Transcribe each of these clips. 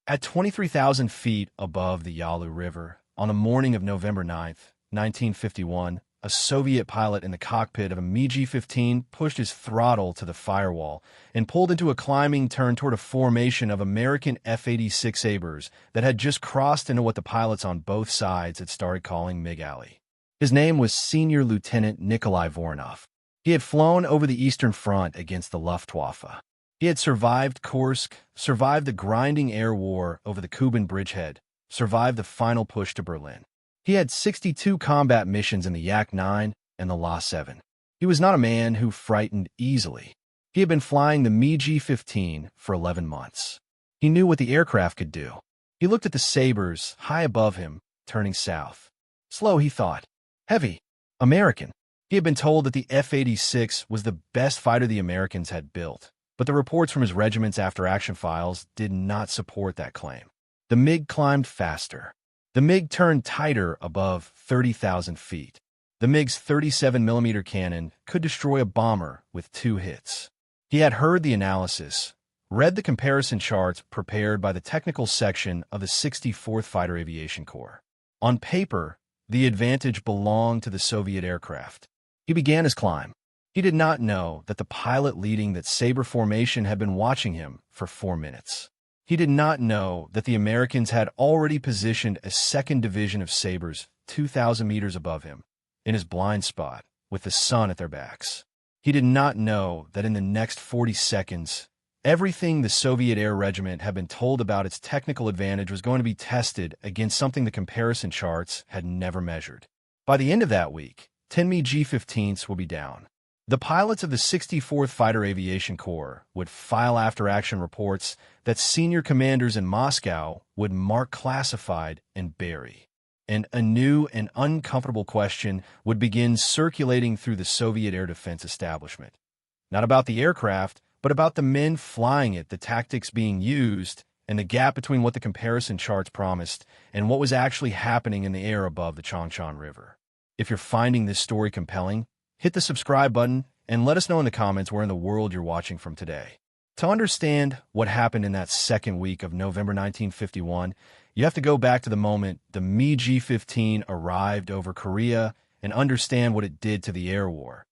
At 23,000 feet above the Yalu River, on the morning of November 9th, 1951, a Soviet pilot in the cockpit of a MiG-15 pushed his throttle to the firewall and pulled into a climbing turn toward a formation of American F-eighty-six Sabres that had just crossed into what the pilots on both sides had started calling MiG Alley. His name was Senior Lieutenant Nikolai Voronov. He had flown over the Eastern Front against the Luftwaffe. He had survived Kursk, survived the grinding air war over the Kuban bridgehead, survived the final push to Berlin. He had 62 combat missions in the Yak-9 and the La-7. He was not a man who frightened easily. He had been flying the MiG-15 for 11 months. He knew what the aircraft could do. He looked at the Sabres high above him, turning south. Slow, he thought. Heavy. American. He had been told that the F-86 was the best fighter the Americans had built, but the reports from his regiment's after-action files did not support that claim. The MiG climbed faster. The MiG turned tighter above 30,000 feet. The MiG's 37mm cannon could destroy a bomber with 2 hits. He had heard the analysis, read the comparison charts prepared by the technical section of the 64th Fighter Aviation Corps. On paper, the advantage belonged to the Soviet aircraft. He began his climb. He did not know that the pilot leading that Sabre formation had been watching him for 4 minutes. He did not know that the Americans had already positioned a second division of Sabres 2,000 meters above him, in his blind spot, with the sun at their backs. He did not know that in the next 40 seconds, everything the Soviet air regiment had been told about its technical advantage was going to be tested against something the comparison charts had never measured. By the end of that week, 10 MiG-15s will be down. The pilots of the 64th Fighter Aviation Corps would file after-action reports that senior commanders in Moscow would mark classified and bury. And a new and uncomfortable question would begin circulating through the Soviet air defense establishment. Not about the aircraft, but about the men flying it, the tactics being used, and the gap between what the comparison charts promised and what was actually happening in the air above the Changchun River. If you're finding this story compelling, hit the subscribe button and let us know in the comments where in the world you're watching from today. To understand what happened in that second week of November 1951, you have to go back to the moment the MiG-15 arrived over Korea and understand what it did to the air war,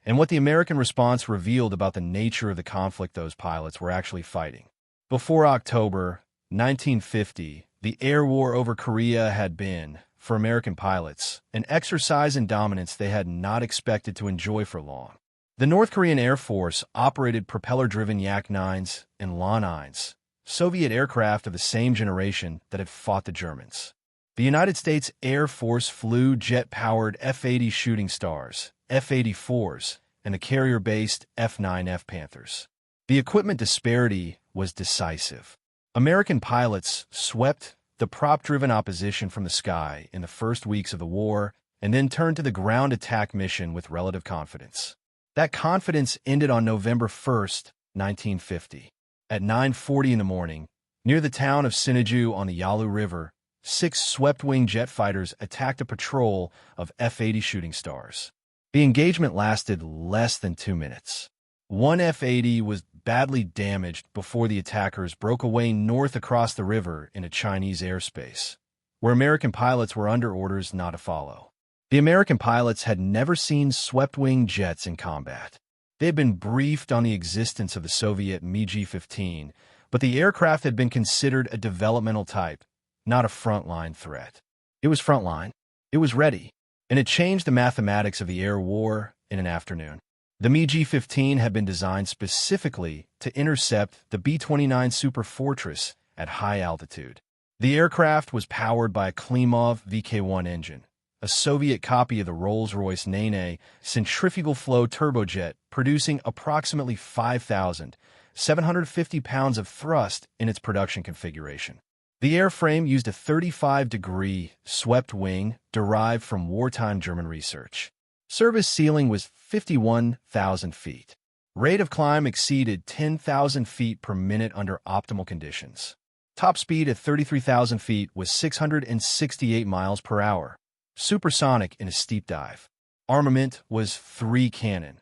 and what the American response revealed about the nature of the conflict those pilots were actually fighting. Before October 1950, the air war over Korea had been, for American pilots, an exercise in dominance they had not expected to enjoy for long. The North Korean Air Force operated propeller-driven Yak-9s and La-9s, Soviet aircraft of the same generation that had fought the Germans. The United States Air Force flew jet-powered F-80 Shooting Stars, F-84s, and the carrier-based F-9 F-Panthers. The equipment disparity was decisive. American pilots swept the prop-driven opposition from the sky in the first weeks of the war and then turned to the ground attack mission with relative confidence. That confidence ended on November 1st, 1950. At 9:40 in the morning, near the town of Sinuiju on the Yalu River, 6 swept-wing jet fighters attacked a patrol of F-80 Shooting Stars. The engagement lasted less than 2 minutes. One F-80 was badly damaged before the attackers broke away north across the river into Chinese airspace, where American pilots were under orders not to follow. The American pilots had never seen swept-wing jets in combat. They had been briefed on the existence of the Soviet MiG-15, but the aircraft had been considered a developmental type, not a frontline threat. It was frontline. It was ready. And it changed the mathematics of the air war in an afternoon. The MiG-15 had been designed specifically to intercept the B-29 Super Fortress at high altitude. The aircraft was powered by a Klimov VK-1 engine, a Soviet copy of the Rolls-Royce Nene centrifugal flow turbojet, producing approximately 5,750 pounds of thrust in its production configuration. The airframe used a 35-degree swept wing derived from wartime German research. Service ceiling was 51,000 feet. Rate of climb exceeded 10,000 feet per minute under optimal conditions. Top speed at 33,000 feet was 668 miles per hour. Supersonic in a steep dive. Armament was 3 cannon,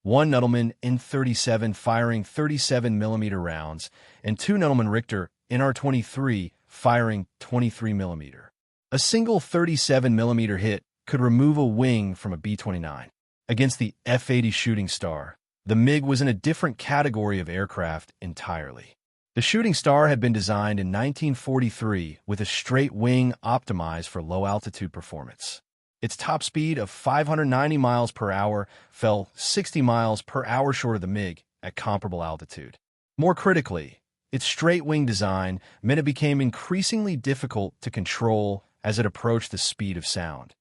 1 Nudelman N-37 firing 37mm rounds, and 2 Nudelman Richter NR-23, firing 23mm. A single 37mm hit could remove a wing from a B-29. Against the F-80 Shooting Star, the MiG was in a different category of aircraft entirely. The Shooting Star had been designed in 1943 with a straight wing optimized for low-altitude performance. Its top speed of 590 miles per hour fell 60 miles per hour short of the MiG at comparable altitude. More critically, its straight-wing design meant it became increasingly difficult to control as it approached the speed of sound.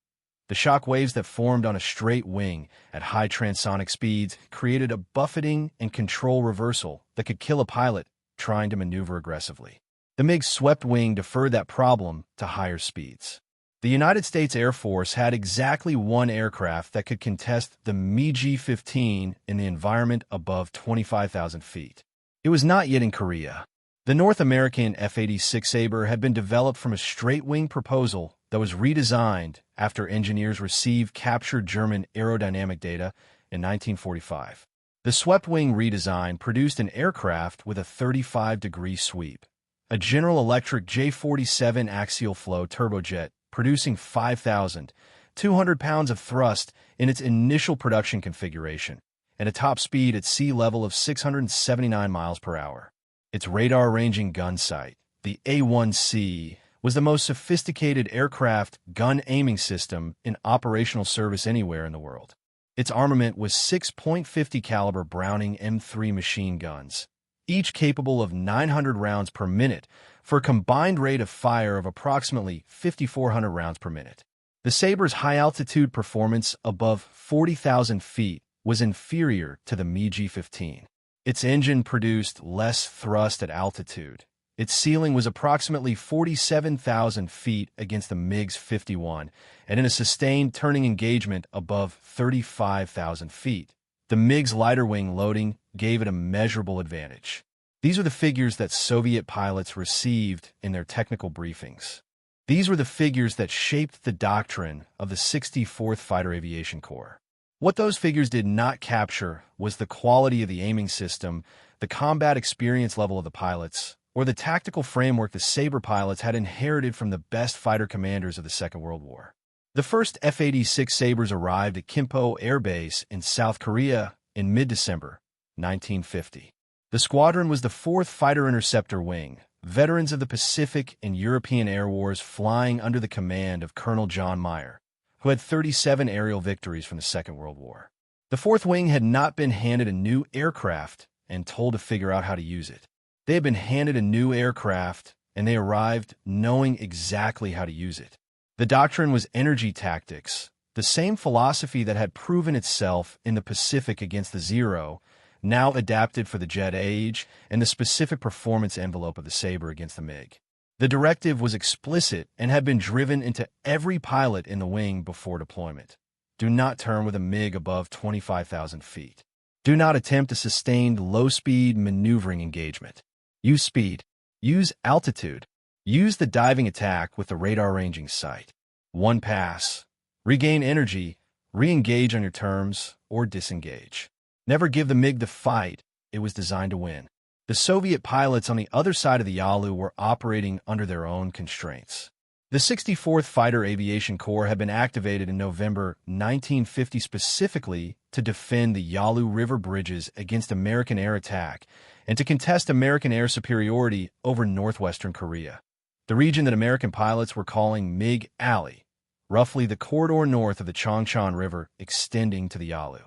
The shock waves that formed on a straight wing at high transonic speeds created a buffeting and control reversal that could kill a pilot trying to maneuver aggressively. The MiG's swept wing deferred that problem to higher speeds. The United States Air Force had exactly one aircraft that could contest the MiG-15 in the environment above 25,000 feet. It was not yet in Korea. The North American F-eighty-six Sabre had been developed from a straight-wing proposal that was redesigned after engineers received captured German aerodynamic data in 1945. The swept-wing redesign produced an aircraft with a 35-degree sweep, a General Electric J-47 axial flow turbojet producing 5,200 pounds of thrust in its initial production configuration, and a top speed at sea level of 679 miles per hour. Its radar-ranging gun sight, the A-1C, was the most sophisticated aircraft gun aiming system in operational service anywhere in the world. Its armament was 6.50 caliber Browning M3 machine guns, each capable of 900 rounds per minute for a combined rate of fire of approximately 5,400 rounds per minute. The Sabre's high-altitude performance above 40,000 feet was inferior to the MiG-15. Its engine produced less thrust at altitude. Its ceiling was approximately 47,000 feet against the MiG-51, and in a sustained turning engagement above 35,000 feet. The MiG's lighter wing loading gave it a measurable advantage. These are the figures that Soviet pilots received in their technical briefings. These were the figures that shaped the doctrine of the 64th Fighter Aviation Corps. What those figures did not capture was the quality of the aiming system, the combat experience level of the pilots, or the tactical framework the Sabre pilots had inherited from the best fighter commanders of the Second World War. The first F-86 Sabres arrived at Kimpo Air Base in South Korea in mid-December 1950. The squadron was the 4th Fighter Interceptor Wing, veterans of the Pacific and European air wars flying under the command of Colonel John Meyer, who had 37 aerial victories from the Second World War. The 4th Wing had not been handed a new aircraft and told to figure out how to use it. They had been handed a new aircraft, and they arrived knowing exactly how to use it. The doctrine was energy tactics, the same philosophy that had proven itself in the Pacific against the Zero, now adapted for the jet age and the specific performance envelope of the Sabre against the MiG. The directive was explicit and had been driven into every pilot in the wing before deployment. Do not turn with a MiG above 25,000 feet. Do not attempt a sustained low-speed maneuvering engagement. Use speed. Use altitude. Use the diving attack with the radar-ranging sight. One pass. Regain energy, re-engage on your terms, or disengage. Never give the MiG the fight it was designed to win. The Soviet pilots on the other side of the Yalu were operating under their own constraints. The 64th Fighter Aviation Corps had been activated in November 1950 specifically to defend the Yalu River bridges against American air attack and to contest American air superiority over northwestern Korea, the region that American pilots were calling MiG Alley, roughly the corridor north of the Chongchon River extending to the Yalu.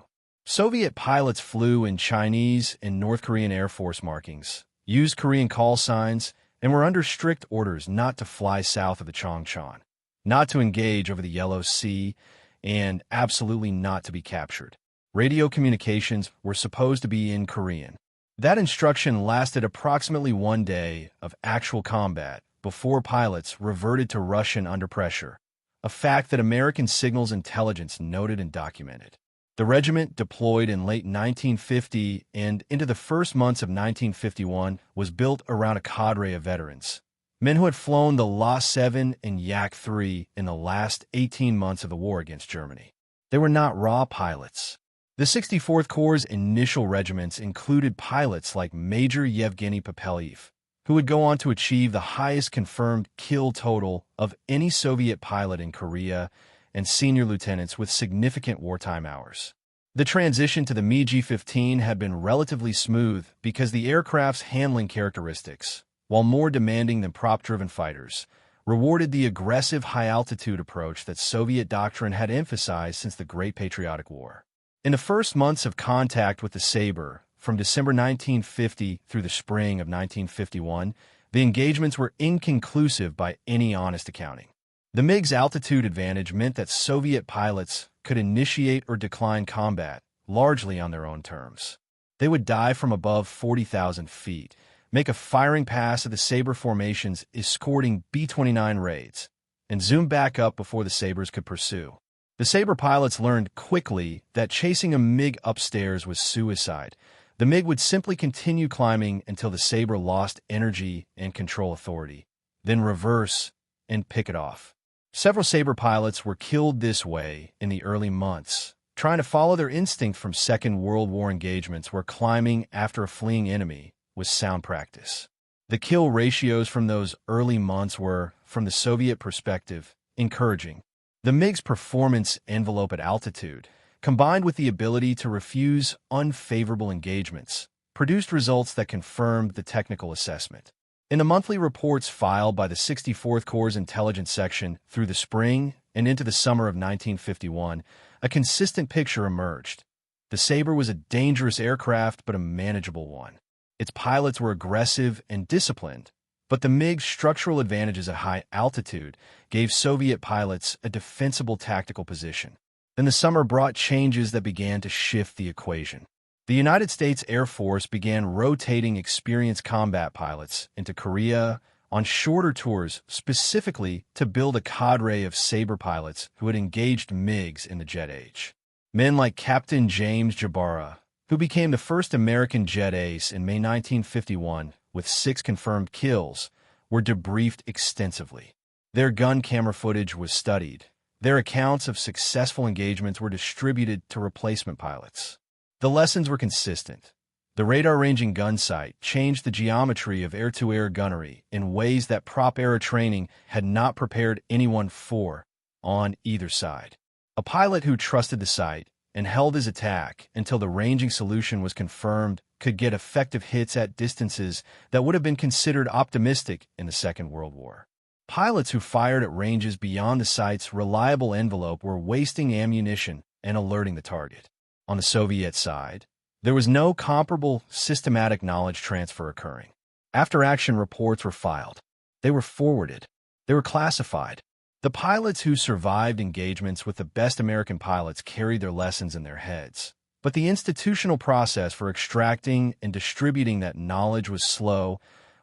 Soviet pilots flew in Chinese and North Korean Air Force markings, used Korean call signs, and were under strict orders not to fly south of the Chongchon, not to engage over the Yellow Sea, and absolutely not to be captured. Radio communications were supposed to be in Korean. That instruction lasted approximately 1 day of actual combat before pilots reverted to Russian under pressure, a fact that American signals intelligence noted and documented. The regiment, deployed in late 1950 and into the first months of 1951, was built around a cadre of veterans, men who had flown the La-7 and Yak-3 in the last 18 months of the war against Germany. They were not raw pilots. The 64th Corps' initial regiments included pilots like Major Yevgeny Popeliev, who would go on to achieve the highest confirmed kill total of any Soviet pilot in Korea, and senior lieutenants with significant wartime hours. The transition to the MiG-15 had been relatively smooth because the aircraft's handling characteristics, while more demanding than prop-driven fighters, rewarded the aggressive high-altitude approach that Soviet doctrine had emphasized since the Great Patriotic War. In the first months of contact with the Sabre, from December 1950 through the spring of 1951, the engagements were inconclusive by any honest accounting. The MiG's altitude advantage meant that Soviet pilots could initiate or decline combat largely on their own terms. They would dive from above 40,000 feet, make a firing pass of the Sabre formations escorting B-29 raids, and zoom back up before the Sabres could pursue. The Sabre pilots learned quickly that chasing a MiG upstairs was suicide. The MiG would simply continue climbing until the Sabre lost energy and control authority, then reverse and pick it off. Several Sabre pilots were killed this way in the early months, trying to follow their instinct from Second World War engagements where climbing after a fleeing enemy was sound practice. The kill ratios from those early months were, from the Soviet perspective, encouraging. The MiG's performance envelope at altitude, combined with the ability to refuse unfavorable engagements, produced results that confirmed the technical assessment. In the monthly reports filed by the 64th Corps' Intelligence Section through the spring and into the summer of 1951, a consistent picture emerged. The Sabre was a dangerous aircraft, but a manageable one. Its pilots were aggressive and disciplined, but the MiG's structural advantages at high altitude gave Soviet pilots a defensible tactical position. Then the summer brought changes that began to shift the equation. The United States Air Force began rotating experienced combat pilots into Korea on shorter tours specifically to build a cadre of Sabre pilots who had engaged MiGs in the jet age. Men like Captain James Jabara, who became the first American jet ace in May 1951 with 6 confirmed kills, were debriefed extensively. Their gun camera footage was studied. Their accounts of successful engagements were distributed to replacement pilots. The lessons were consistent. The radar-ranging gun sight changed the geometry of air-to-air gunnery in ways that prop-era training had not prepared anyone for, on either side. A pilot who trusted the sight and held his attack until the ranging solution was confirmed could get effective hits at distances that would have been considered optimistic in the Second World War. Pilots who fired at ranges beyond the sight's reliable envelope were wasting ammunition and alerting the target. On the Soviet side, there was no comparable systematic knowledge transfer occurring. After-action reports were filed. They were forwarded. They were classified. The pilots who survived engagements with the best American pilots carried their lessons in their heads. But the institutional process for extracting and distributing that knowledge was slow,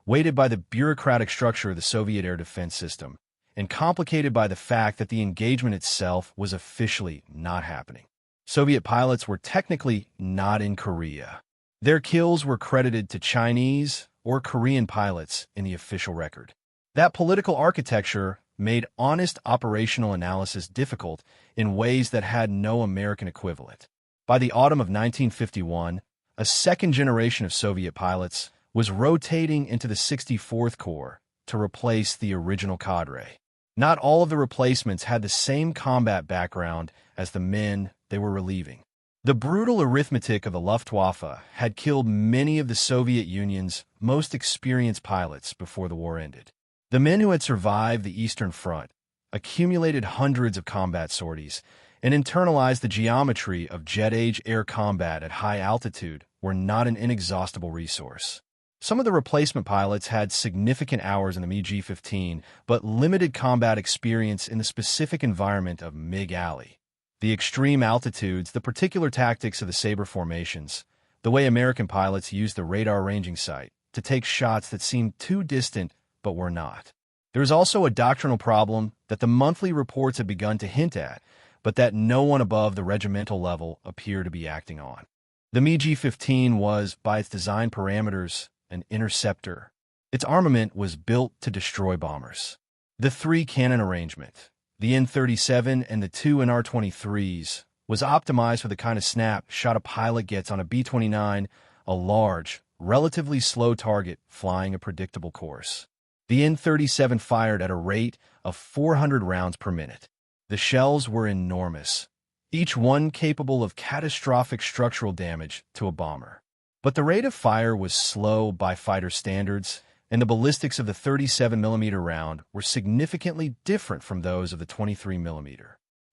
weighted by the bureaucratic structure of the Soviet air defense system, and complicated by the fact that the engagement itself was officially not happening. Soviet pilots were technically not in Korea. Their kills were credited to Chinese or Korean pilots in the official record. That political architecture made honest operational analysis difficult in ways that had no American equivalent. By the autumn of 1951, a second generation of Soviet pilots was rotating into the 64th Corps to replace the original cadre. Not all of the replacements had the same combat background as the men they were relieving. The brutal arithmetic of the Luftwaffe had killed many of the Soviet Union's most experienced pilots before the war ended. The men who had survived the Eastern Front accumulated hundreds of combat sorties and internalized the geometry of jet-age air combat at high altitude were not an inexhaustible resource. Some of the replacement pilots had significant hours in the MiG-15, but limited combat experience in the specific environment of MiG Alley. The extreme altitudes, the particular tactics of the Sabre formations, the way American pilots used the radar ranging sight to take shots that seemed too distant but were not. There is also a doctrinal problem that the monthly reports had begun to hint at, but that no one above the regimental level appeared to be acting on. The MiG-15 was, by its design parameters, an interceptor. Its armament was built to destroy bombers. The 3-cannon arrangement, the N-37 and the 2 NR-23s, was optimized for the kind of snap shot a pilot gets on a B-29, a large, relatively slow target flying a predictable course. The N-37 fired at a rate of 400 rounds per minute. The shells were enormous, each one capable of catastrophic structural damage to a bomber. But the rate of fire was slow by fighter standards, and the ballistics of the 37mm round were significantly different from those of the 23mm.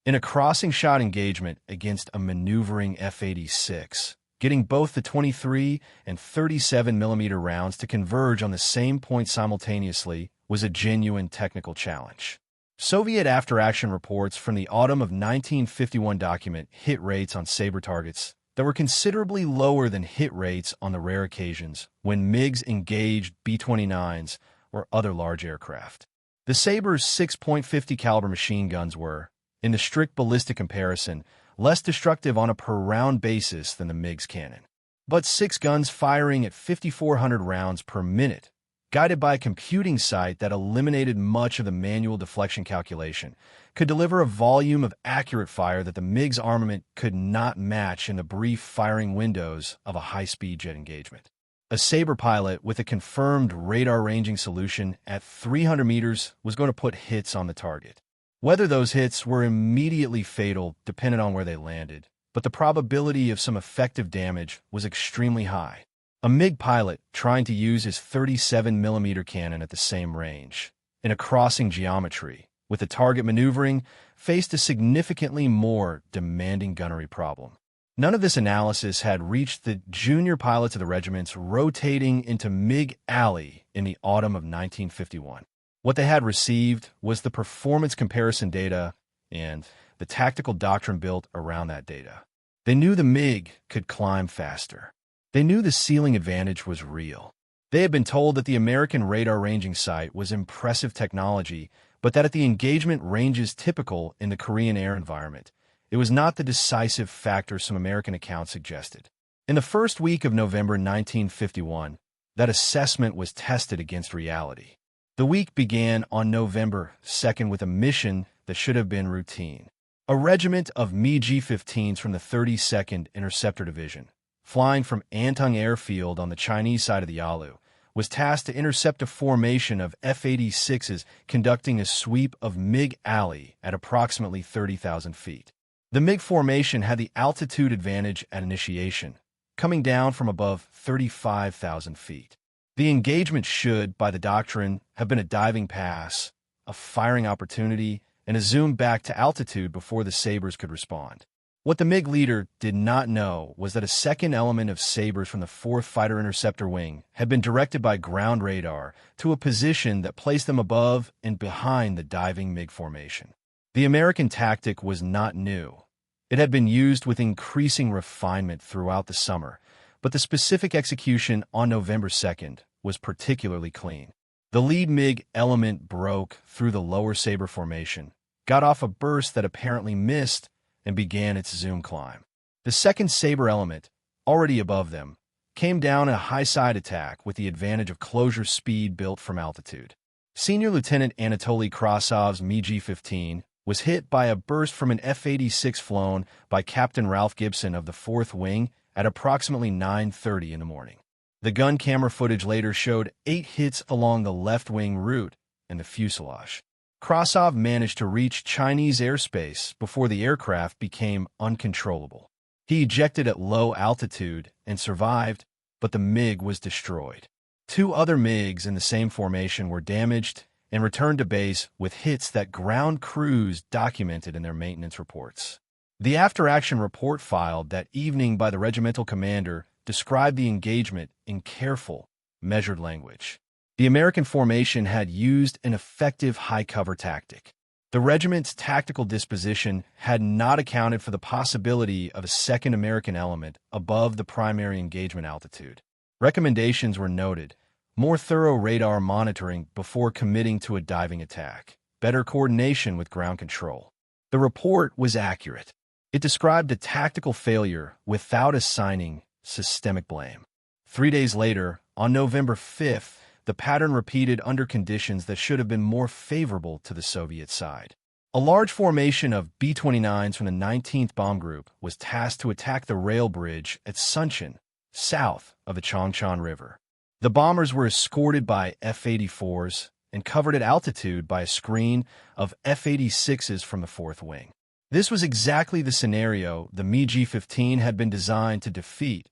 In a crossing-shot engagement against a maneuvering F-86, getting both the 23 and 37mm rounds to converge on the same point simultaneously was a genuine technical challenge. Soviet after-action reports from the autumn of 1951 document hit rates on Sabre targets that were considerably lower than hit rates on the rare occasions when MiGs engaged B-29s or other large aircraft. The Sabre's 6.50 caliber machine guns were, in the strict ballistic comparison, less destructive on a per-round basis than the MiG's cannon. But 6 guns firing at 5,400 rounds per minute, guided by a computing site that eliminated much of the manual deflection calculation, could deliver a volume of accurate fire that the MiG's armament could not match in the brief firing windows of a high-speed jet engagement. A Sabre pilot with a confirmed radar ranging solution at 300 meters was going to put hits on the target. Whether those hits were immediately fatal depended on where they landed, but the probability of some effective damage was extremely high. A MiG pilot trying to use his 37mm cannon at the same range, in a crossing geometry, with the target maneuvering, faced a significantly more demanding gunnery problem. None of this analysis had reached the junior pilots of the regiments rotating into MiG Alley in the autumn of 1951. What they had received was the performance comparison data and the tactical doctrine built around that data. They knew the MiG could climb faster. They knew the ceiling advantage was real. They had been told that the American radar ranging sight was impressive technology, but that at the engagement ranges typical in the Korean air environment, it was not the decisive factor some American accounts suggested. In the first week of November 1951, that assessment was tested against reality. The week began on November 2nd with a mission that should have been routine. A regiment of MiG-15s from the 32nd Interceptor Division, flying from Antung Airfield on the Chinese side of the Yalu, was tasked to intercept a formation of F-86s conducting a sweep of MiG Alley at approximately 30,000 feet. The MiG formation had the altitude advantage at initiation, coming down from above 35,000 feet. The engagement should, by the doctrine, have been a diving pass, a firing opportunity, and a zoom back to altitude before the Sabres could respond. What the MiG leader did not know was that a second element of Sabres from the 4th Fighter Interceptor Wing had been directed by ground radar to a position that placed them above and behind the diving MiG formation. The American tactic was not new. It had been used with increasing refinement throughout the summer, but the specific execution on November 2nd was particularly clean. The lead MiG element broke through the lower Sabre formation, got off a burst that apparently missed, and began its zoom climb. The second Sabre element, already above them, came down a high-side attack with the advantage of closure speed built from altitude. Senior Lieutenant Anatoly Krasov's MiG-15 was hit by a burst from an F-86 flown by Captain Ralph Gibson of the 4th Wing at approximately 9:30 in the morning. The gun camera footage later showed 8 hits along the left wing root and the fuselage. Krasov managed to reach Chinese airspace before the aircraft became uncontrollable. He ejected at low altitude and survived, but the MiG was destroyed. 2 other MiGs in the same formation were damaged and returned to base with hits that ground crews documented in their maintenance reports. The after-action report filed that evening by the regimental commander described the engagement in careful, measured language. The American formation had used an effective high-cover tactic. The regiment's tactical disposition had not accounted for the possibility of a second American element above the primary engagement altitude. Recommendations were noted: more thorough radar monitoring before committing to a diving attack, better coordination with ground control. The report was accurate. It described a tactical failure without assigning systemic blame. 3 days later, on November 5th, the pattern repeated under conditions that should have been more favorable to the Soviet side. A large formation of B-29s from the 19th Bomb Group was tasked to attack the rail bridge at Suncheon, south of the Changchun River. The bombers were escorted by F-84s and covered at altitude by a screen of F-86s from the 4th Wing. This was exactly the scenario the MiG-15 had been designed to defeat: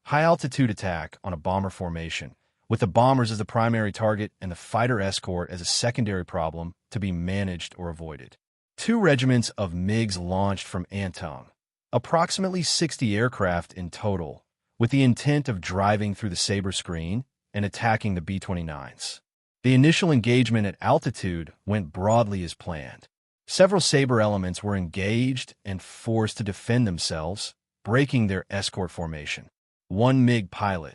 high-altitude attack on a bomber formation, with the bombers as the primary target and the fighter escort as a secondary problem to be managed or avoided. 2 regiments of MiGs launched from Antong, approximately 60 aircraft in total, with the intent of driving through the Sabre screen and attacking the B-29s. The initial engagement at altitude went broadly as planned. Several Sabre elements were engaged and forced to defend themselves, breaking their escort formation. One MiG pilot,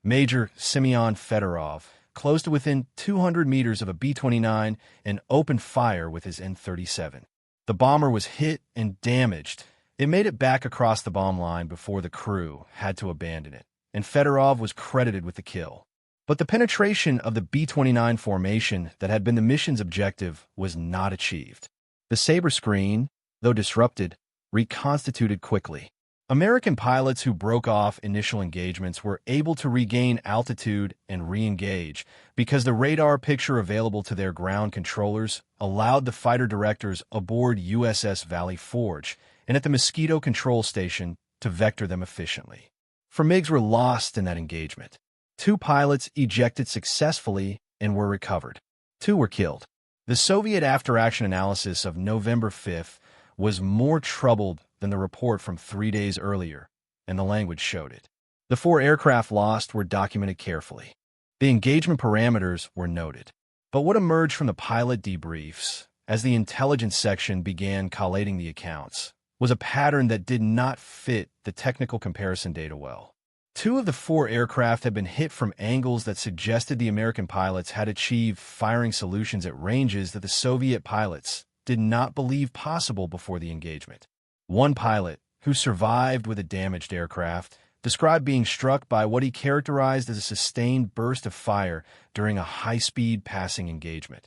Major Semyon Fedorov, closed to within 200 meters of a B-29 and opened fire with his N-37. The bomber was hit and damaged. It made it back across the bomb line before the crew had to abandon it, and Fedorov was credited with the kill. But the penetration of the B-29 formation that had been the mission's objective was not achieved. The Sabre screen, though disrupted, reconstituted quickly. American pilots who broke off initial engagements were able to regain altitude and re-engage because the radar picture available to their ground controllers allowed the fighter directors aboard USS Valley Forge and at the Mosquito Control Station to vector them efficiently. 4 MiGs were lost in that engagement. 2 pilots ejected successfully and were recovered. 2 were killed. The Soviet after-action analysis of November 5th was more troubled than the report from 3 days earlier, and the language showed it. The 4 aircraft lost were documented carefully. The engagement parameters were noted. But what emerged from the pilot debriefs, as the intelligence section began collating the accounts, was a pattern that did not fit the technical comparison data well. 2 of the 4 aircraft had been hit from angles that suggested the American pilots had achieved firing solutions at ranges that the Soviet pilots did not believe possible before the engagement. One pilot, who survived with a damaged aircraft, described being struck by what he characterized as a sustained burst of fire during a high-speed passing engagement.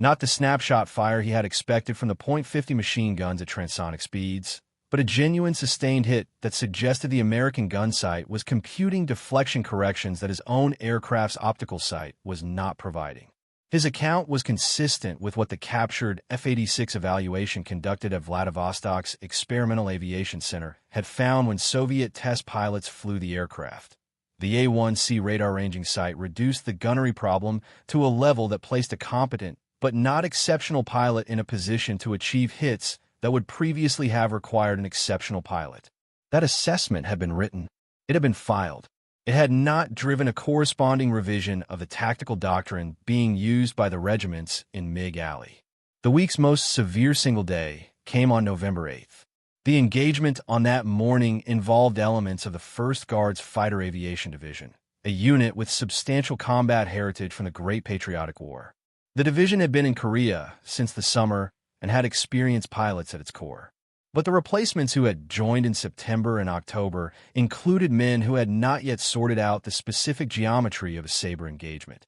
Not the snapshot fire he had expected from the .50 machine guns at transonic speeds, but a genuine sustained hit that suggested the American gun sight was computing deflection corrections that his own aircraft's optical sight was not providing. His account was consistent with what the captured F-86 evaluation conducted at Vladivostok's Experimental Aviation Center had found when Soviet test pilots flew the aircraft. The A-1C radar ranging sight reduced the gunnery problem to a level that placed a competent but not exceptional pilot in a position to achieve hits that would previously have required an exceptional pilot. That assessment had been written. It had been filed. It had not driven a corresponding revision of the tactical doctrine being used by the regiments in MiG Alley. The week's most severe single day came on November 8th. The engagement on that morning involved elements of the 1st Guards Fighter Aviation Division, a unit with substantial combat heritage from the Great Patriotic War. The division had been in Korea since the summer and had experienced pilots at its core. But the replacements who had joined in September and October included men who had not yet sorted out the specific geometry of a Sabre engagement.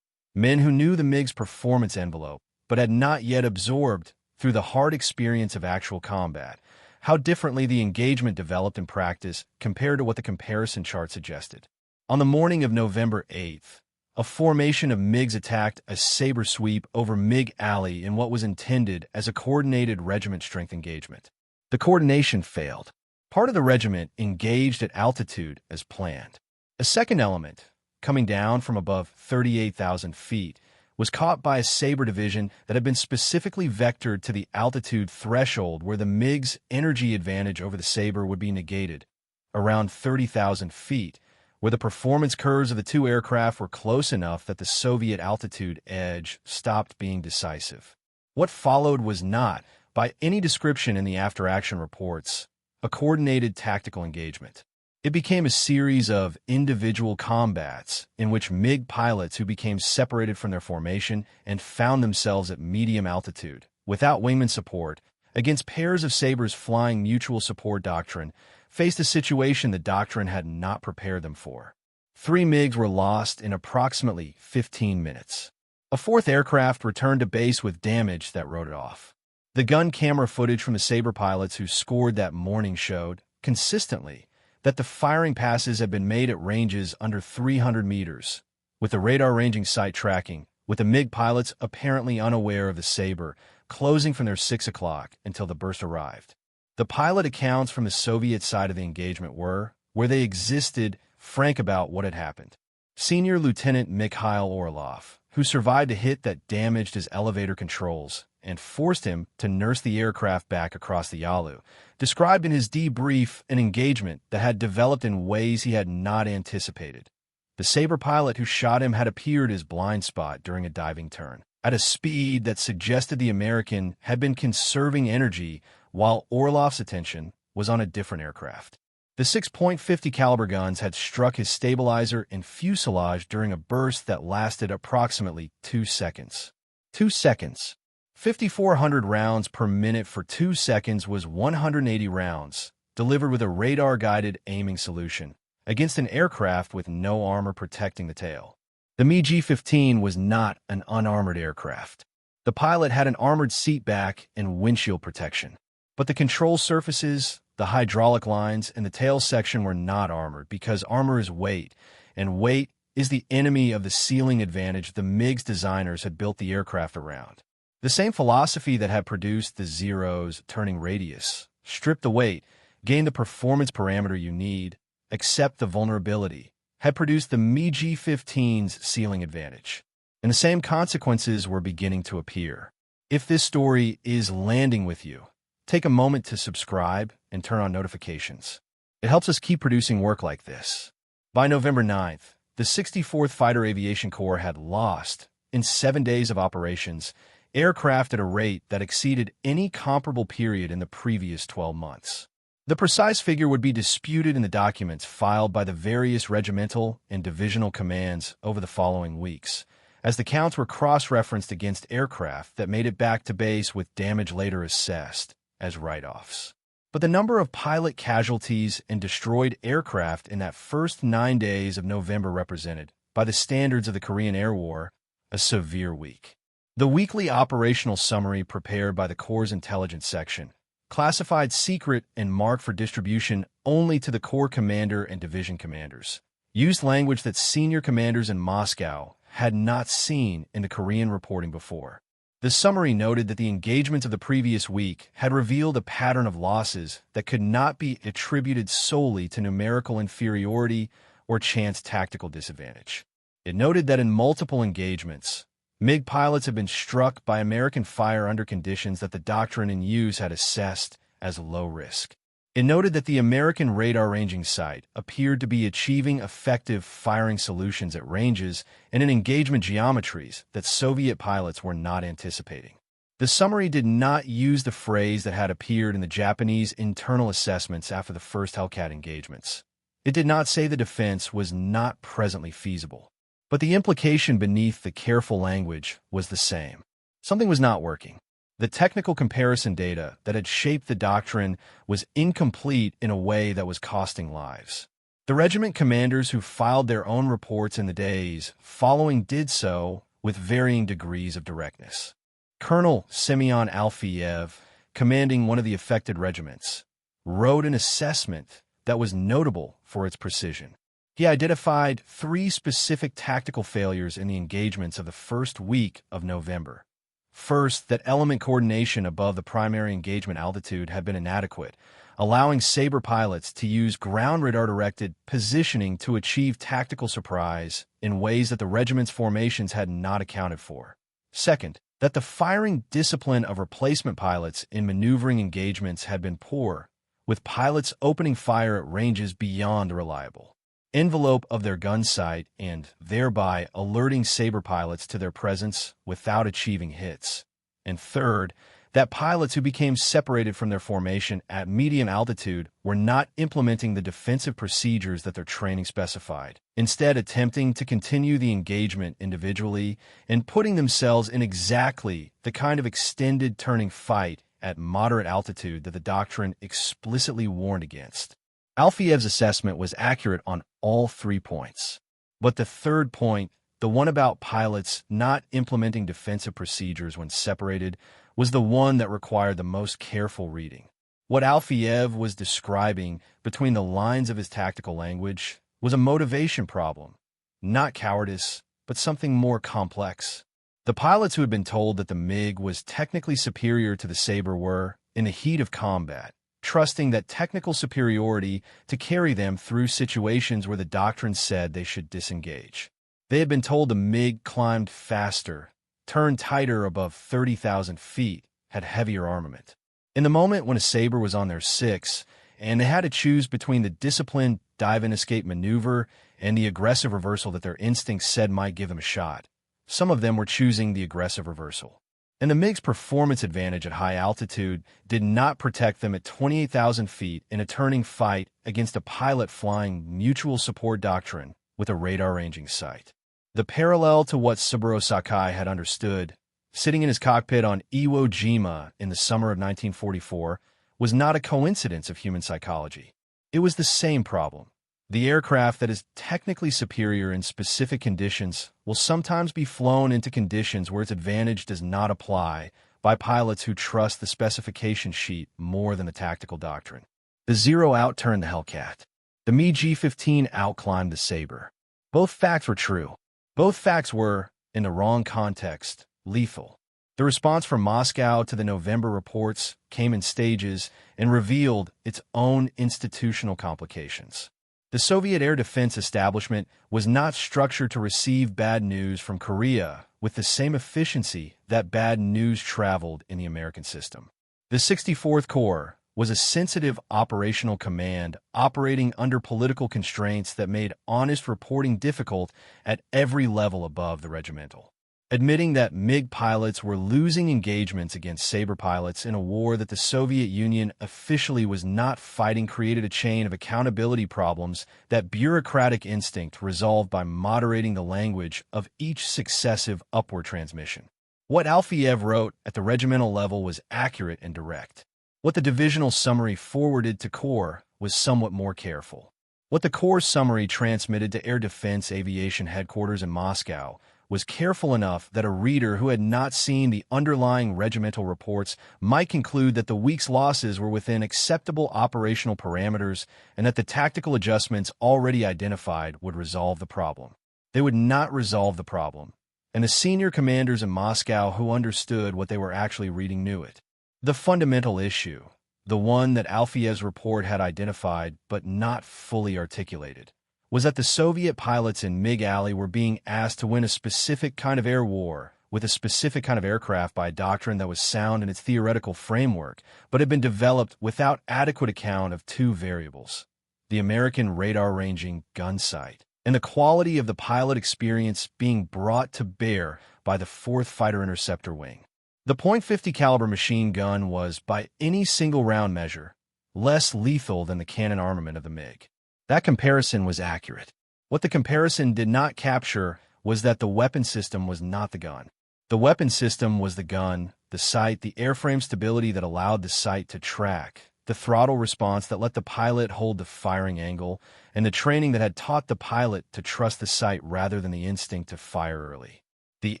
Men who knew the MiG's performance envelope, but had not yet absorbed, through the hard experience of actual combat, how differently the engagement developed in practice compared to what the comparison chart suggested. On the morning of November 8th, a formation of MiGs attacked a Sabre sweep over MiG Alley in what was intended as a coordinated regiment strength engagement. The coordination failed. Part of the regiment engaged at altitude as planned. A second element, coming down from above 38,000 feet, was caught by a Sabre division that had been specifically vectored to the altitude threshold where the MiG's energy advantage over the Sabre would be negated, around 30,000 feet, where the performance curves of the 2 aircraft were close enough that the Soviet altitude edge stopped being decisive. What followed was not, by any description in the after-action reports, a coordinated tactical engagement. It became a series of individual combats in which MiG pilots who became separated from their formation and found themselves at medium altitude, without wingman support, against pairs of Sabres flying mutual support doctrine, faced a situation the doctrine had not prepared them for. 3 MiGs were lost in approximately 15 minutes. A 4th aircraft returned to base with damage that wrote it off. The gun camera footage from the Sabre pilots who scored that morning showed, consistently, that the firing passes had been made at ranges under 300 meters, with the radar ranging sight tracking, with the MiG pilots apparently unaware of the Sabre, closing from their 6 o'clock until the burst arrived. The pilot accounts from the Soviet side of the engagement were, where they existed, frank about what had happened. Senior Lieutenant Nikolai Voronov, who survived a hit that damaged his elevator controls and forced him to nurse the aircraft back across the Yalu, described in his debrief an engagement that had developed in ways he had not anticipated. The Sabre pilot who shot him had appeared as blind spot during a diving turn, at a speed that suggested the American had been conserving energy while Orlov's attention was on a different aircraft. The 6.50 caliber guns had struck his stabilizer and fuselage during a burst that lasted approximately 2 seconds. 2 seconds. 5,400 rounds per minute for 2 seconds was 180 rounds, delivered with a radar-guided aiming solution, against an aircraft with no armor protecting the tail. The MiG-15 was not an unarmored aircraft. The pilot had an armored seat back and windshield protection, but the control surfaces, the hydraulic lines, and the tail section were not armored because armor is weight, and weight is the enemy of the ceiling advantage the MiG's designers had built the aircraft around. The same philosophy that had produced the Zero's turning radius, strip the weight, gain the performance parameter you need, accept the vulnerability, had produced the MiG-15's ceiling advantage. And the same consequences were beginning to appear. If this story is landing with you, take a moment to subscribe and turn on notifications. It helps us keep producing work like this. By November 9th, the 64th Fighter Aviation Corps had lost, in 7 days of operations, aircraft at a rate that exceeded any comparable period in the previous 12 months. The precise figure would be disputed in the documents filed by the various regimental and divisional commands over the following weeks, as the counts were cross-referenced against aircraft that made it back to base with damage later assessed as write-offs. But the number of pilot casualties and destroyed aircraft in that first 9 days of November represented, by the standards of the Korean Air War, a severe week. The weekly operational summary prepared by the Corps' intelligence section, classified secret and marked for distribution only to the Corps commander and division commanders, used language that senior commanders in Moscow had not seen in the Korean reporting before. The summary noted that the engagements of the previous week had revealed a pattern of losses that could not be attributed solely to numerical inferiority or chance tactical disadvantage. It noted that in multiple engagements, MiG pilots had been struck by American fire under conditions that the doctrine in use had assessed as low risk. It noted that the American radar ranging sight appeared to be achieving effective firing solutions at ranges and in engagement geometries that Soviet pilots were not anticipating. The summary did not use the phrase that had appeared in the Japanese internal assessments after the first Hellcat engagements. It did not say the defense was not presently feasible. But the implication beneath the careful language was the same. Something was not working. The technical comparison data that had shaped the doctrine was incomplete in a way that was costing lives. The regiment commanders who filed their own reports in the days following did so with varying degrees of directness. Colonel Semyon Alfiev, commanding one of the affected regiments, wrote an assessment that was notable for its precision. He identified 3 specific tactical failures in the engagements of the first week of November. First, that element coordination above the primary engagement altitude had been inadequate, allowing Sabre pilots to use ground radar-directed positioning to achieve tactical surprise in ways that the regiment's formations had not accounted for. Second, that the firing discipline of replacement pilots in maneuvering engagements had been poor, with pilots opening fire at ranges beyond reliable envelope of their gun sight and thereby alerting Sabre pilots to their presence without achieving hits. And third, that pilots who became separated from their formation at medium altitude were not implementing the defensive procedures that their training specified, instead attempting to continue the engagement individually and putting themselves in exactly the kind of extended turning fight at moderate altitude that the doctrine explicitly warned against. Alfiev's assessment was accurate on all 3 points. But the third point, the one about pilots not implementing defensive procedures when separated, was the one that required the most careful reading. What Alfiev was describing between the lines of his tactical language was a motivation problem, not cowardice, but something more complex. The pilots who had been told that the MiG was technically superior to the Sabre were, in the heat of combat, trusting that technical superiority to carry them through situations where the doctrine said they should disengage. They had been told the MiG climbed faster, turned tighter above 30,000 feet, had heavier armament. In the moment when a Sabre was on their six, and they had to choose between the disciplined dive-and-escape maneuver and the aggressive reversal that their instincts said might give them a shot, some of them were choosing the aggressive reversal. And the MiG's performance advantage at high altitude did not protect them at 28,000 feet in a turning fight against a pilot flying mutual support doctrine with a radar-ranging sight. The parallel to what Saburo Sakai had understood, sitting in his cockpit on Iwo Jima in the summer of 1944, was not a coincidence of human psychology. It was the same problem. The aircraft that is technically superior in specific conditions will sometimes be flown into conditions where its advantage does not apply by pilots who trust the specification sheet more than the tactical doctrine. The Zero outturned the Hellcat. The MiG-15 outclimbed the Sabre. Both facts were true. Both facts were, in the wrong context, lethal. The response from Moscow to the November reports came in stages and revealed its own institutional complications. The Soviet air defense establishment was not structured to receive bad news from Korea with the same efficiency that bad news traveled in the American system. The 64th Corps was a sensitive operational command operating under political constraints that made honest reporting difficult at every level above the regimental. Admitting that MiG pilots were losing engagements against Sabre pilots in a war that the Soviet Union officially was not fighting created a chain of accountability problems that bureaucratic instinct resolved by moderating the language of each successive upward transmission. What Alfiev wrote at the regimental level was accurate and direct. What the divisional summary forwarded to Corps was somewhat more careful. What the Corps summary transmitted to Air Defense Aviation Headquarters in Moscow was careful enough that a reader who had not seen the underlying regimental reports might conclude that the week's losses were within acceptable operational parameters and that the tactical adjustments already identified would resolve the problem. They would not resolve the problem, and the senior commanders in Moscow who understood what they were actually reading knew it. The fundamental issue, the one that Alfiev's report had identified but not fully articulated, was that the Soviet pilots in MiG Alley were being asked to win a specific kind of air war with a specific kind of aircraft by a doctrine that was sound in its theoretical framework, but had been developed without adequate account of two variables: the American radar-ranging gun sight and the quality of the pilot experience being brought to bear by the 4th Fighter Interceptor Wing. The .50 caliber machine gun was, by any single round measure, less lethal than the cannon armament of the MiG. That comparison was accurate. What the comparison did not capture was that the weapon system was not the gun. The weapon system was the gun, the sight, the airframe stability that allowed the sight to track, the throttle response that let the pilot hold the firing angle, and the training that had taught the pilot to trust the sight rather than the instinct to fire early. The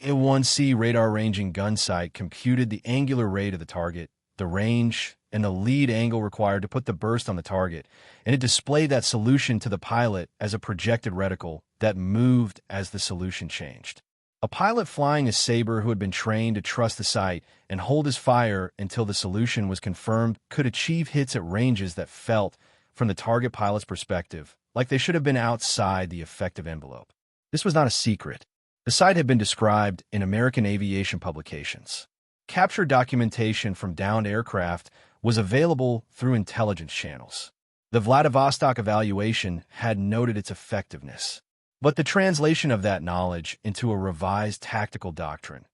I-1C radar-ranging gun sight computed the angular rate of the target, the range, and the lead angle required to put the burst on the target, and it displayed that solution to the pilot as a projected reticle that moved as the solution changed. A pilot flying a Sabre who had been trained to trust the sight and hold his fire until the solution was confirmed could achieve hits at ranges that felt, from the target pilot's perspective, like they should have been outside the effective envelope. This was not a secret. The sight had been described in American aviation publications. Captured documentation from downed aircraft was available through intelligence channels. The Vladivostok evaluation had noted its effectiveness. But the translation of that knowledge into a revised tactical doctrine,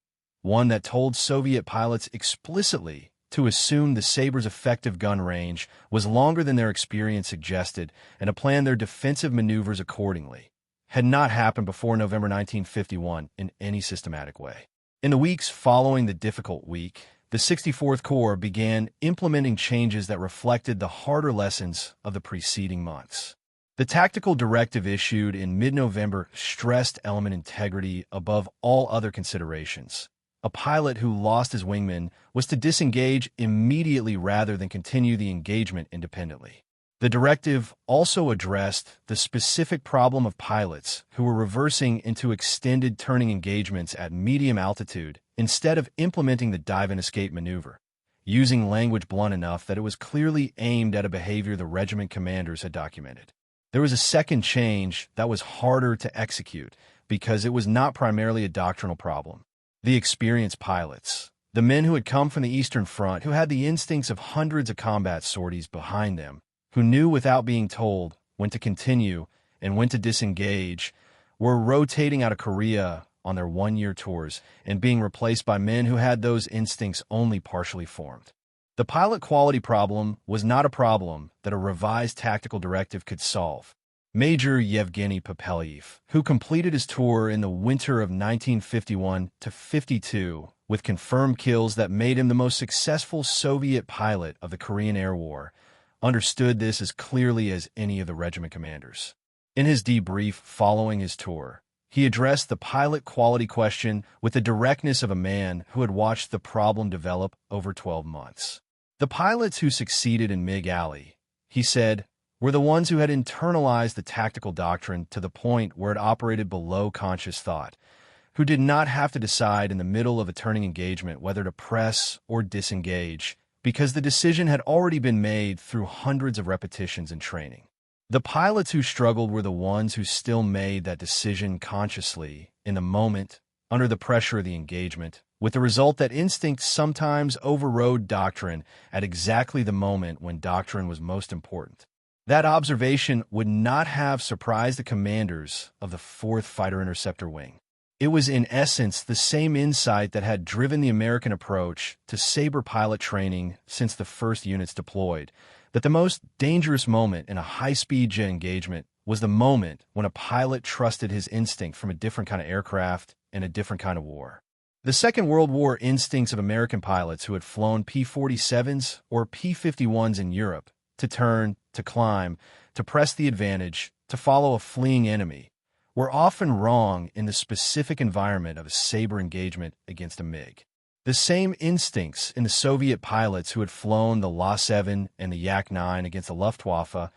one that told Soviet pilots explicitly to assume the Sabre's effective gun range was longer than their experience suggested and to plan their defensive maneuvers accordingly, had not happened before November 1951 in any systematic way. In the weeks following the difficult week, the 64th Corps began implementing changes that reflected the harder lessons of the preceding months. The tactical directive issued in mid-November stressed element integrity above all other considerations, A pilot who lost his wingman was to disengage immediately rather than continue the engagement independently. The directive also addressed the specific problem of pilots who were reversing into extended turning engagements at medium altitude instead of implementing the dive-and-escape maneuver, using language blunt enough that it was clearly aimed at a behavior the regiment commanders had documented. There was a second change that was harder to execute because it was not primarily a doctrinal problem. The experienced pilots, the men who had come from the Eastern Front, who had the instincts of hundreds of combat sorties behind them, who knew without being told when to continue and when to disengage, were rotating out of Korea on their one-year tours and being replaced by men who had those instincts only partially formed. The pilot quality problem was not a problem that a revised tactical directive could solve. Major Yevgeny Popelyev, who completed his tour in the winter of 1951-52 with confirmed kills that made him the most successful Soviet pilot of the Korean Air War, understood this as clearly as any of the regiment commanders. In his debrief following his tour, he addressed the pilot quality question with the directness of a man who had watched the problem develop over 12 months. The pilots who succeeded in MiG Alley, he said, were the ones who had internalized the tactical doctrine to the point where it operated below conscious thought, who did not have to decide in the middle of a turning engagement whether to press or disengage, because the decision had already been made through hundreds of repetitions and training. The pilots who struggled were the ones who still made that decision consciously, in the moment, under the pressure of the engagement, with the result that instinct sometimes overrode doctrine at exactly the moment when doctrine was most important. That observation would not have surprised the commanders of the 4th Fighter Interceptor Wing. It was in essence the same insight that had driven the American approach to Sabre pilot training since the first units deployed, that the most dangerous moment in a high-speed jet engagement was the moment when a pilot trusted his instinct from a different kind of aircraft and a different kind of war. The Second World War instincts of American pilots who had flown P-47s or P-51s in Europe, to turn, to climb, to press the advantage, to follow a fleeing enemy, were often wrong in the specific environment of a Sabre engagement against a MiG. The same instincts in the Soviet pilots who had flown the La-7 and the Yak-9 against the Luftwaffe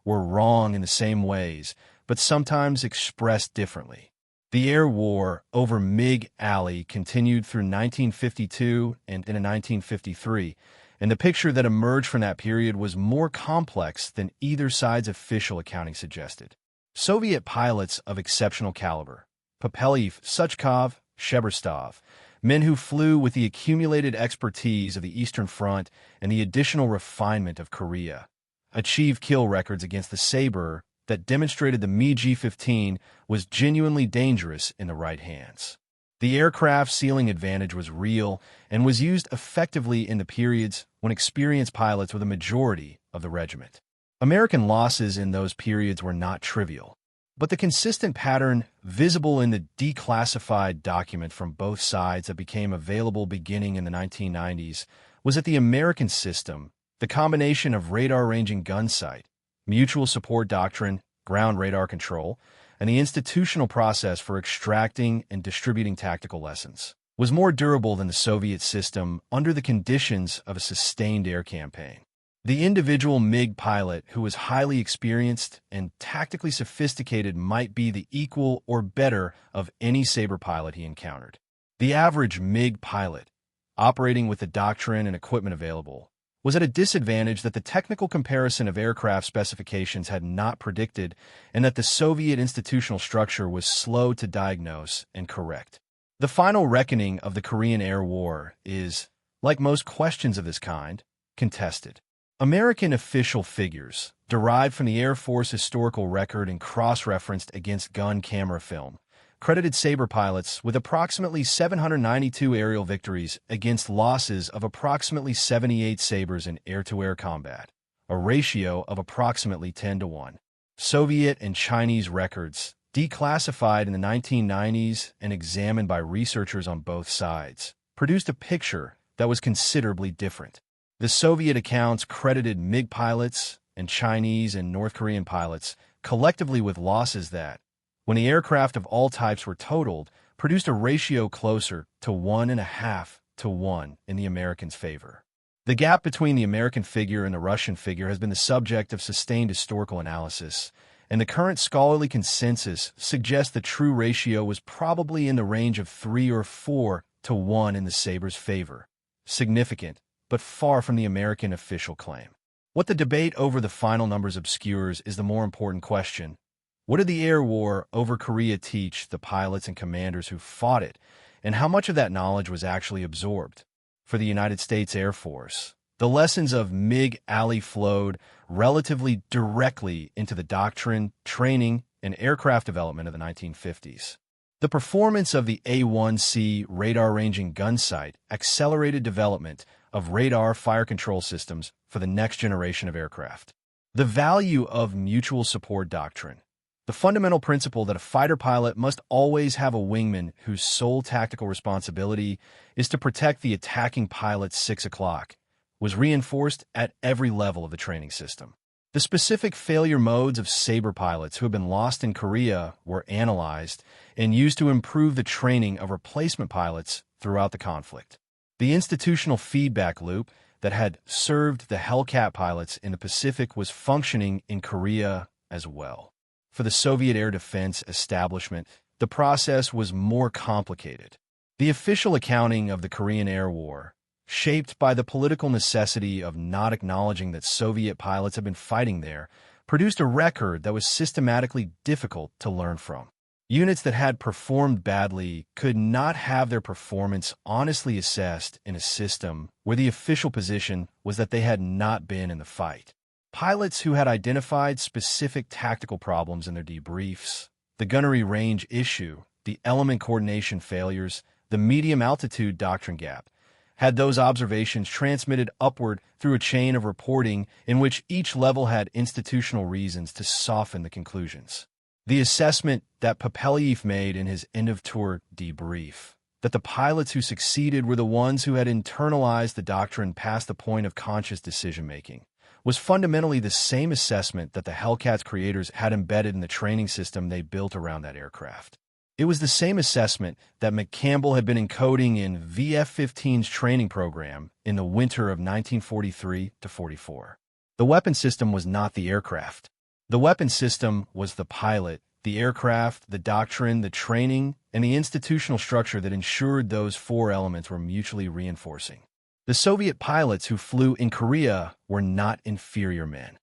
were wrong in the same ways, but sometimes expressed differently. The air war over MiG Alley continued through 1952 and into 1953, and the picture that emerged from that period was more complex than either side's official accounting suggested. Soviet pilots of exceptional caliber, Popelyev, Suchkov, Sheberstov, men who flew with the accumulated expertise of the Eastern Front and the additional refinement of Korea, achieved kill records against the Sabre that demonstrated the MiG-15 was genuinely dangerous in the right hands. The aircraft ceiling advantage was real and was used effectively in the periods when experienced pilots were the majority of the regiment. American losses in those periods were not trivial, but the consistent pattern visible in the declassified document from both sides that became available beginning in the 1990s was that the American system, the combination of radar-ranging gun sight, mutual support doctrine, ground radar control, and the institutional process for extracting and distributing tactical lessons, was more durable than the Soviet system under the conditions of a sustained air campaign. The individual MiG pilot who was highly experienced and tactically sophisticated might be the equal or better of any Sabre pilot he encountered. The average MiG pilot, operating with the doctrine and equipment available, was at a disadvantage that the technical comparison of aircraft specifications had not predicted and that the Soviet institutional structure was slow to diagnose and correct. The final reckoning of the Korean Air War is, like most questions of this kind, contested. American official figures, derived from the Air Force historical record and cross-referenced against gun camera film, credited Sabre pilots with approximately 792 aerial victories against losses of approximately 78 Sabres in air-to-air combat, a ratio of approximately 10-1. Soviet and Chinese records, declassified in the 1990s and examined by researchers on both sides, produced a picture that was considerably different. The Soviet accounts credited MiG pilots and Chinese and North Korean pilots collectively with losses that, when the aircraft of all types were totaled, produced a ratio closer to 1.5 to 1 in the Americans' favor. The gap between the American figure and the Russian figure has been the subject of sustained historical analysis, and the current scholarly consensus suggests the true ratio was probably in the range of 3 or 4 to 1 in the Sabres' favor. Significant, but far from the American official claim. What the debate over the final numbers obscures is the more important question. What did the air war over Korea teach the pilots and commanders who fought it, and how much of that knowledge was actually absorbed? For the United States Air Force, the lessons of MiG Alley flowed relatively directly into the doctrine, training, and aircraft development of the 1950s. The performance of the A-1C radar-ranging gun sight accelerated development of radar fire control systems for the next generation of aircraft. The value of mutual support doctrine. The fundamental principle that a fighter pilot must always have a wingman whose sole tactical responsibility is to protect the attacking pilot's 6 o'clock was reinforced at every level of the training system. The specific failure modes of Sabre pilots who had been lost in Korea were analyzed and used to improve the training of replacement pilots throughout the conflict. The institutional feedback loop that had served the Hellcat pilots in the Pacific was functioning in Korea as well. For the Soviet air defense establishment, the process was more complicated. The official accounting of the Korean Air War, shaped by the political necessity of not acknowledging that Soviet pilots had been fighting there, produced a record that was systematically difficult to learn from. Units that had performed badly could not have their performance honestly assessed in a system where the official position was that they had not been in the fight. Pilots who had identified specific tactical problems in their debriefs, the gunnery range issue, the element coordination failures, the medium altitude doctrine gap, had those observations transmitted upward through a chain of reporting in which each level had institutional reasons to soften the conclusions. The assessment that Papeliev made in his end-of-tour debrief, that the pilots who succeeded were the ones who had internalized the doctrine past the point of conscious decision-making, was fundamentally the same assessment that the Hellcat's creators had embedded in the training system they built around that aircraft. It was the same assessment that McCampbell had been encoding in VF-15's training program in the winter of 1943-44. The weapon system was not the aircraft. The weapon system was the pilot, the aircraft, the doctrine, the training, and the institutional structure that ensured those 4 elements were mutually reinforcing. The Soviet pilots who flew in Korea were not inferior men.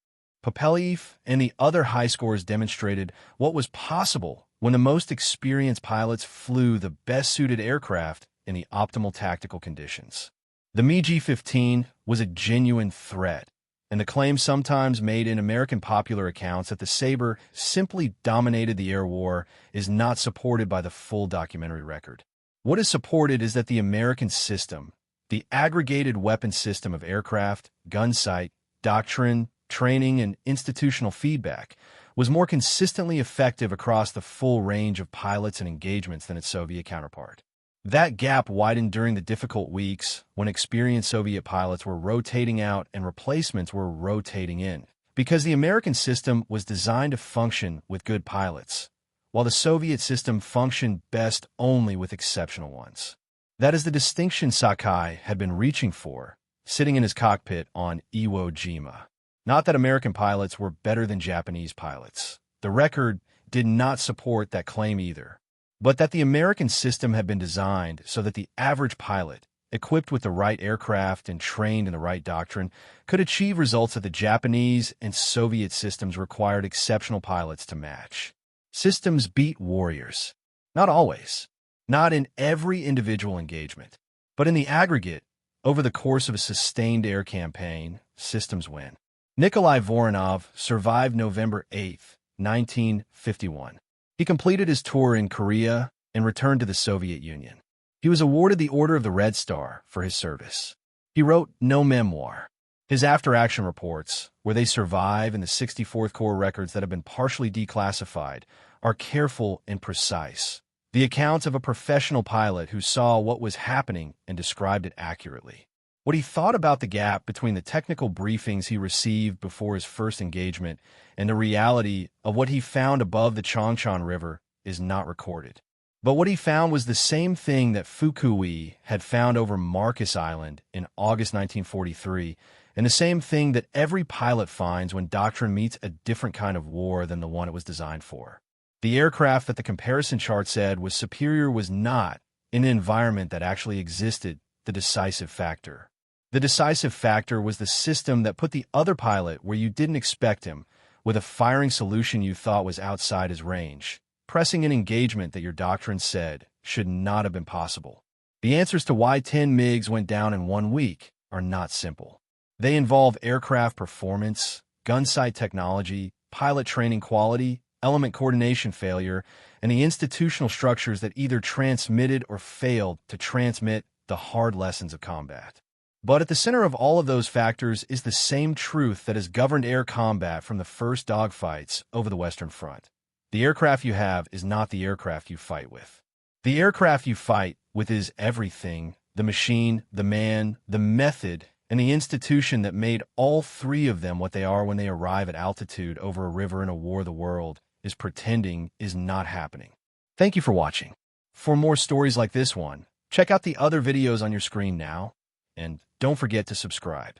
Papeliev and the other high scores demonstrated what was possible when the most experienced pilots flew the best-suited aircraft in the optimal tactical conditions. The MiG-15 was a genuine threat, and the claim sometimes made in American popular accounts that the Sabre simply dominated the air war is not supported by the full documentary record. What is supported is that the American system, the aggregated weapon system of aircraft, gun sight, doctrine, training, and institutional feedback, was more consistently effective across the full range of pilots and engagements than its Soviet counterpart. That gap widened during the difficult weeks when experienced Soviet pilots were rotating out and replacements were rotating in, because the American system was designed to function with good pilots, while the Soviet system functioned best only with exceptional ones. That is the distinction Sakai had been reaching for, sitting in his cockpit on Iwo Jima. Not that American pilots were better than Japanese pilots. The record did not support that claim either. But that the American system had been designed so that the average pilot, equipped with the right aircraft and trained in the right doctrine, could achieve results that the Japanese and Soviet systems required exceptional pilots to match. Systems beat warriors. Not always. Not in every individual engagement, but in the aggregate, over the course of a sustained air campaign, systems win. Nikolai Voronov survived November 8, 1951. He completed his tour in Korea and returned to the Soviet Union. He was awarded the Order of the Red Star for his service. He wrote no memoir. His after-action reports, where they survive in the 64th Corps records that have been partially declassified, are careful and precise. The account of a professional pilot who saw what was happening and described it accurately. What he thought about the gap between the technical briefings he received before his first engagement and the reality of what he found above the Changchon River is not recorded. But what he found was the same thing that Fukui had found over Marcus Island in August 1943, and the same thing that every pilot finds when doctrine meets a different kind of war than the one it was designed for. The aircraft that the comparison chart said was superior was not, in an environment that actually existed, the decisive factor. The decisive factor was the system that put the other pilot where you didn't expect him, with a firing solution you thought was outside his range, pressing an engagement that your doctrine said should not have been possible. The answers to why 10 MiGs went down in 1 week are not simple. They involve aircraft performance, gun sight technology, pilot training quality, element coordination failure, and the institutional structures that either transmitted or failed to transmit the hard lessons of combat. But at the center of all of those factors is the same truth that has governed air combat from the first dogfights over the Western Front. The aircraft you have is not the aircraft you fight with. The aircraft you fight with is everything: the machine, the man, the method, and the institution that made all three of them what they are when they arrive at altitude over a river in a war the world is pretending is not happening. Thank you for watching. For more stories like this one, check out the other videos on your screen now, and don't forget to subscribe.